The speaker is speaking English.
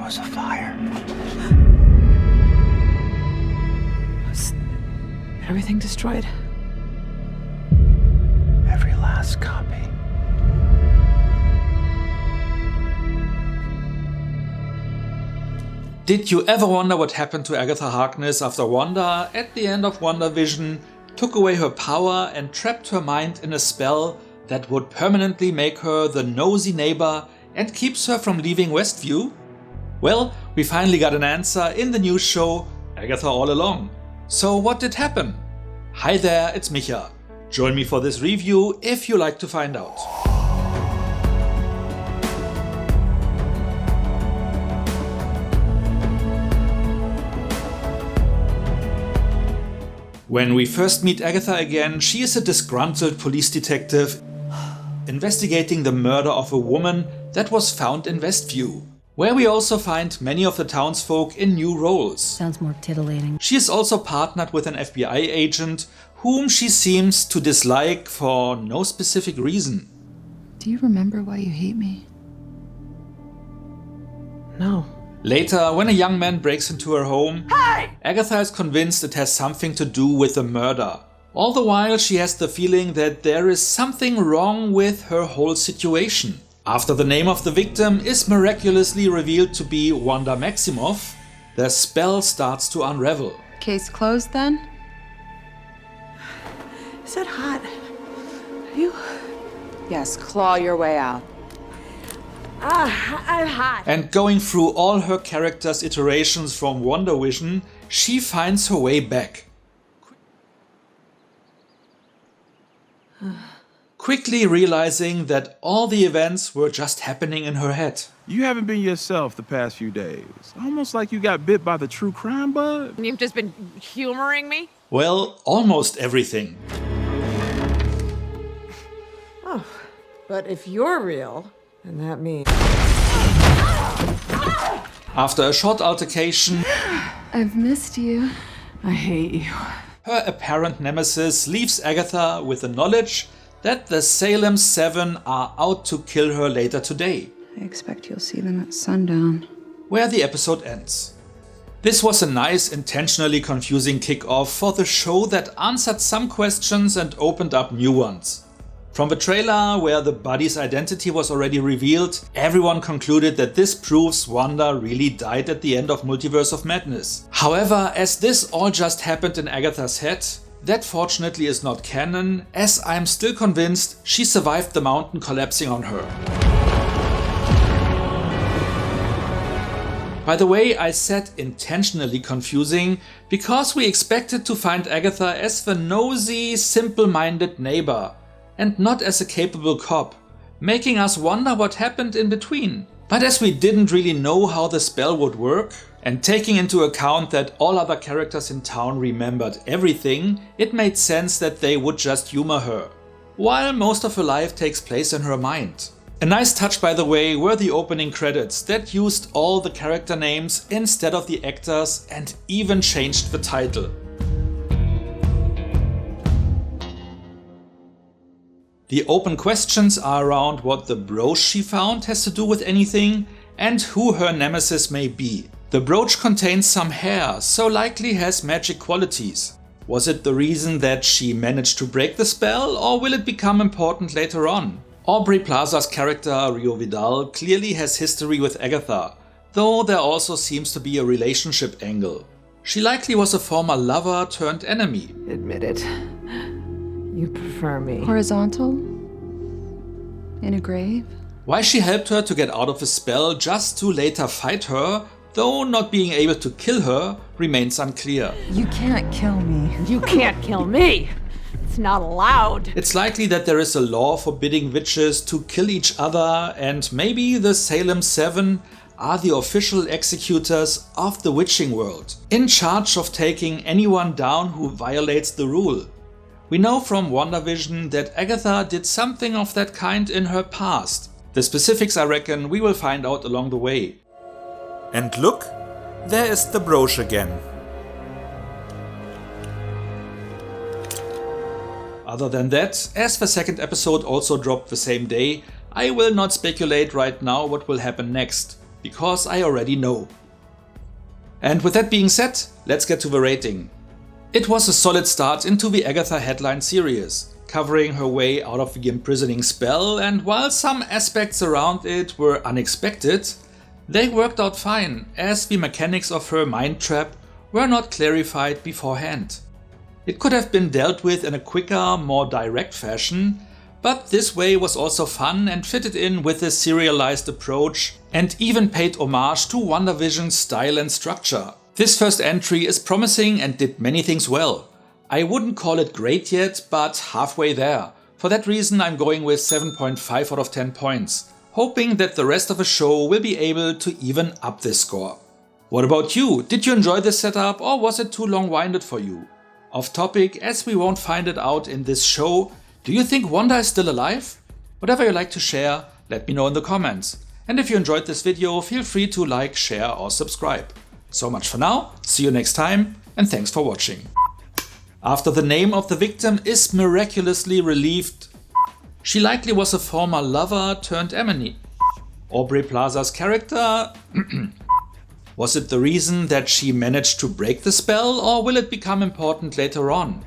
was a fire. Was everything destroyed? Every last copy. Did you ever wonder what happened to Agatha Harkness after Wanda, at the end of WandaVision, took away her power and trapped her mind in a spell that would permanently make her the nosy neighbor and keeps her from leaving Westview? Well, we finally got an answer in the new show Agatha All Along. So what did happen? Hi there, it's Micha. Join me for this review if you like to find out. When we first meet Agatha again, she is a disgruntled police detective investigating the murder of a woman that was found in Westview, where we also find many of the townsfolk in new roles. Sounds more titillating. She is also partnered with an FBI agent whom she seems to dislike for no specific reason. Do you remember why you hate me? No. Later, when a young man breaks into her home, Agatha is convinced it has something to do with the murder. All the while she has the feeling that there is something wrong with her whole situation. After the name of the victim is miraculously revealed to be Wanda Maximoff, the spell starts to unravel. Case closed then? Is that hot? You? Yes, claw your way out. I'm hot. And going through all her character's iterations from WandaVision, she finds her way back. Quickly realizing that all the events were just happening in her head. You haven't been yourself the past few days. Almost like you got bit by the true crime bug. You've just been humoring me? Well, almost everything. Oh, but if you're real, then that means... After a short altercation, I've missed you. I hate you. her apparent nemesis leaves Agatha with the knowledge that the Salem 7 are out to kill her later today, I expect you'll see them at sundown. where the episode ends. This was a nice, intentionally confusing kick-off for the show that answered some questions and opened up new ones. From the trailer, where the body's identity was already revealed, everyone concluded that this proves Wanda really died at the end of Multiverse of Madness. However, as this all just happened in Agatha's head, that fortunately is not canon, as I'm still convinced she survived the mountain collapsing on her. By the way, I said intentionally confusing because we expected to find Agatha as the nosy, simple-minded neighbor, and not as a capable cop, making us wonder what happened in between. But as we didn't really know how the spell would work, and taking into account that all other characters in town remembered everything, it made sense that they would just humor her, while most of her life takes place in her mind. A nice touch, by the way, were the opening credits that used all the character names instead of the actors and even changed the title. The open questions are around what the brooch she found has to do with anything and who her nemesis may be. The brooch contains some hair, so likely has magic qualities. Was it the reason that she managed to break the spell, or will it become important later on? Aubrey Plaza's character Rio Vidal clearly has history with Agatha, though there also seems to be a relationship angle. She likely was a former lover turned enemy. Admit it. You prefer me. Horizontal? In a grave? Why she helped her to get out of the spell just to later fight her, though not being able to kill her, remains unclear. You can't kill me. You can't kill me! It's not allowed! It's likely that there is a law forbidding witches to kill each other, and maybe the Salem 7 are the official executors of the witching world, in charge of taking anyone down who violates the rule. We know from WandaVision that Agatha did something of that kind in her past. The specifics, I reckon, we will find out along the way. And look, there is the brooch again. Other than that, as the second episode also dropped the same day, I will not speculate right now what will happen next. because I already know. And with that being said, let's get to the rating. It was a solid start into the Agatha headline series, covering her way out of the imprisoning spell, and while some aspects around it were unexpected, they worked out fine, as the mechanics of her mind trap were not clarified beforehand. It could have been dealt with in a quicker, more direct fashion, but this way was also fun and fitted in with the serialized approach and even paid homage to WandaVision's style and structure. This first entry is promising and did many things well. I wouldn't call it great yet, but halfway there. For that reason I'm going with 7.5 out of 10 points, hoping that the rest of the show will be able to even up this score. What about you? Did you enjoy this setup or was it too long-winded for you? Off topic, as we won't find it out in this show, do you think Wanda is still alive? Whatever you like to share, let me know in the comments. And if you enjoyed this video, feel free to like, share or subscribe. So much for now, see you next time, and thanks for watching. After the name of the victim is miraculously relieved, she likely was a former lover turned enemy. Aubrey Plaza's character... Was it the reason that she managed to break the spell, or will it become important later on?